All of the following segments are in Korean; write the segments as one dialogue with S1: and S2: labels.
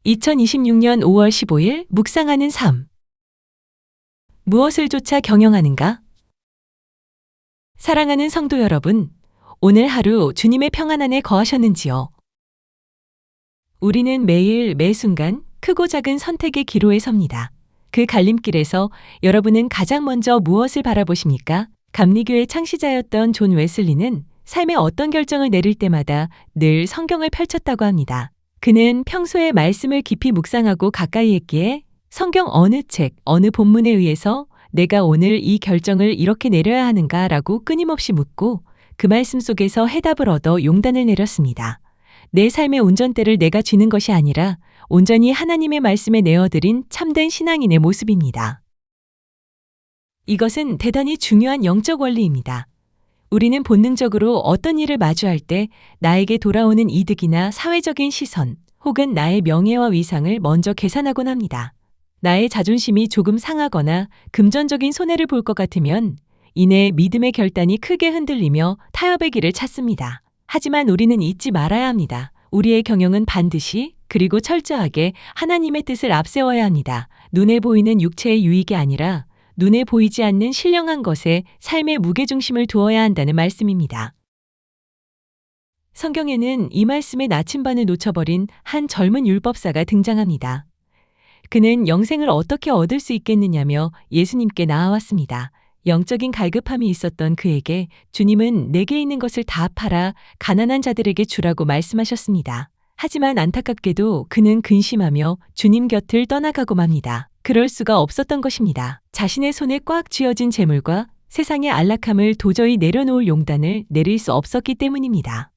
S1: 2026년 5월 15일 묵상하는 삶. 무엇을 쫓아 경영하는가? 사랑하는 성도 여러분, 오늘 하루 주님의 평안 안에 거하셨는지요? 우리는 매일 매 순간 크고 작은 선택의 기로에 섭니다. 그 갈림길에서 여러분은 가장 먼저 무엇을 바라보십니까? 감리교의 창시자였던 존 웨슬리는 삶의 어떤 결정을 내릴 때마다 늘 성경을 펼쳤다고 합니다. 그는 평소에 말씀을 깊이 묵상하고 가까이 했기에 성경 어느 책, 어느 본문에 의해서 내가 오늘 이 결정을 이렇게 내려야 하는가 라고 끊임없이 묻고 그 말씀 속에서 해답을 얻어 용단을 내렸습니다. 내 삶의 운전대를 내가 쥐는 것이 아니라 온전히 하나님의 말씀에 내어드린 참된 신앙인의 모습입니다. 이것은 대단히 중요한 영적 원리입니다. 우리는 본능적으로 어떤 일을 마주할 때 나에게 돌아오는 이득이나 사회적인 시선 혹은 나의 명예와 위상을 먼저 계산하곤 합니다. 나의 자존심이 조금 상하거나 금전적인 손해를 볼 것 같으면 이내 믿음의 결단이 크게 흔들리며 타협의 길을 찾습니다. 하지만 우리는 잊지 말아야 합니다. 우리의 경영은 반드시 그리고 철저하게 하나님의 뜻을 앞세워야 합니다. 눈에 보이는 육체의 유익이 아니라 눈에 보이지 않는 신령한 것에 삶의 무게중심을 두어야 한다는 말씀입니다. 성경에는 이 말씀의 나침반을 놓쳐버린 한 젊은 율법사가 등장합니다. 그는 영생을 어떻게 얻을 수 있겠느냐며 예수님께 나아왔습니다. 영적인 갈급함이 있었던 그에게 주님은 내게 있는 것을 다 팔아 가난한 자들에게 주라고 말씀하셨습니다. 하지만 안타깝게도 그는 근심하며 주님 곁을 떠나가고 맙니다. 그럴 수가 없었던 것입니다. 자신의 손에 꽉 쥐어진 재물과 세상의 안락함을 도저히 내려놓을 용단을 내릴 수 없었기 때문입니다.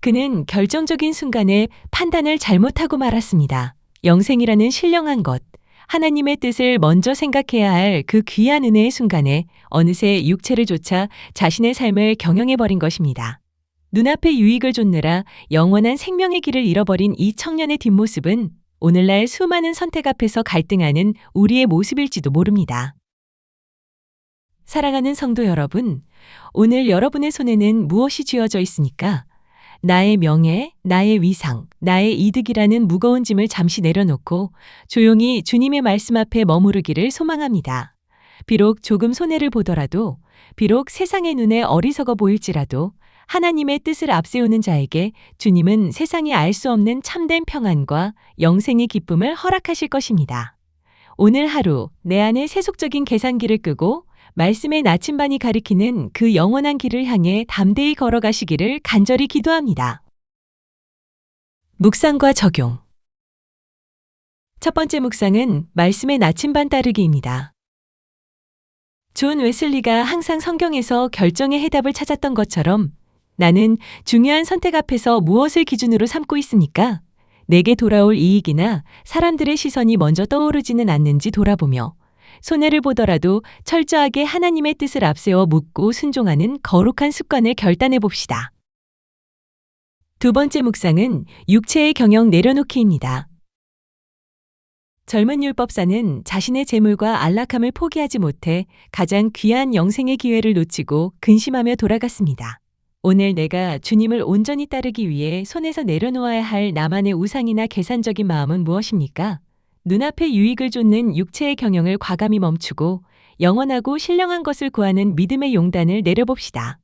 S1: 그는 결정적인 순간에 판단을 잘못하고 말았습니다. 영생이라는 신령한 것, 하나님의 뜻을 먼저 생각해야 할 그 귀한 은혜의 순간에 어느새 육체를 좇아 자신의 삶을 경영해버린 것입니다. 눈앞의 유익을 쫓느라 영원한 생명의 길을 잃어버린 이 청년의 뒷모습은 오늘날 수많은 선택 앞에서 갈등하는 우리의 모습일지도 모릅니다. 사랑하는 성도 여러분, 오늘 여러분의 손에는 무엇이 쥐어져 있습니까? 나의 명예, 나의 위상, 나의 이득이라는 무거운 짐을 잠시 내려놓고 조용히 주님의 말씀 앞에 머무르기를 소망합니다. 비록 조금 손해를 보더라도, 비록 세상의 눈에 어리석어 보일지라도 하나님의 뜻을 앞세우는 자에게 주님은 세상이 알 수 없는 참된 평안과 영생의 기쁨을 허락하실 것입니다. 오늘 하루 내 안에 세속적인 계산기를 끄고 말씀의 나침반이 가리키는 그 영원한 길을 향해 담대히 걸어가시기를 간절히 기도합니다. 묵상과 적용. 첫 번째 묵상은 말씀의 나침반 따르기입니다. 존 웨슬리가 항상 성경에서 결정의 해답을 찾았던 것처럼 나는 중요한 선택 앞에서 무엇을 기준으로 삼고 있습니까? 내게 돌아올 이익이나 사람들의 시선이 먼저 떠오르지는 않는지 돌아보며 손해를 보더라도 철저하게 하나님의 뜻을 앞세워 묻고 순종하는 거룩한 습관을 결단해 봅시다. 두 번째 묵상은 육체의 경영 내려놓기입니다. 젊은 율법사는 자신의 재물과 안락함을 포기하지 못해 가장 귀한 영생의 기회를 놓치고 근심하며 돌아갔습니다. 오늘 내가 주님을 온전히 따르기 위해 손에서 내려놓아야 할 나만의 우상이나 계산적인 마음은 무엇입니까? 눈앞의 유익을 쫓는 육체의 경영을 과감히 멈추고 영원하고 신령한 것을 구하는 믿음의 용단을 내려봅시다.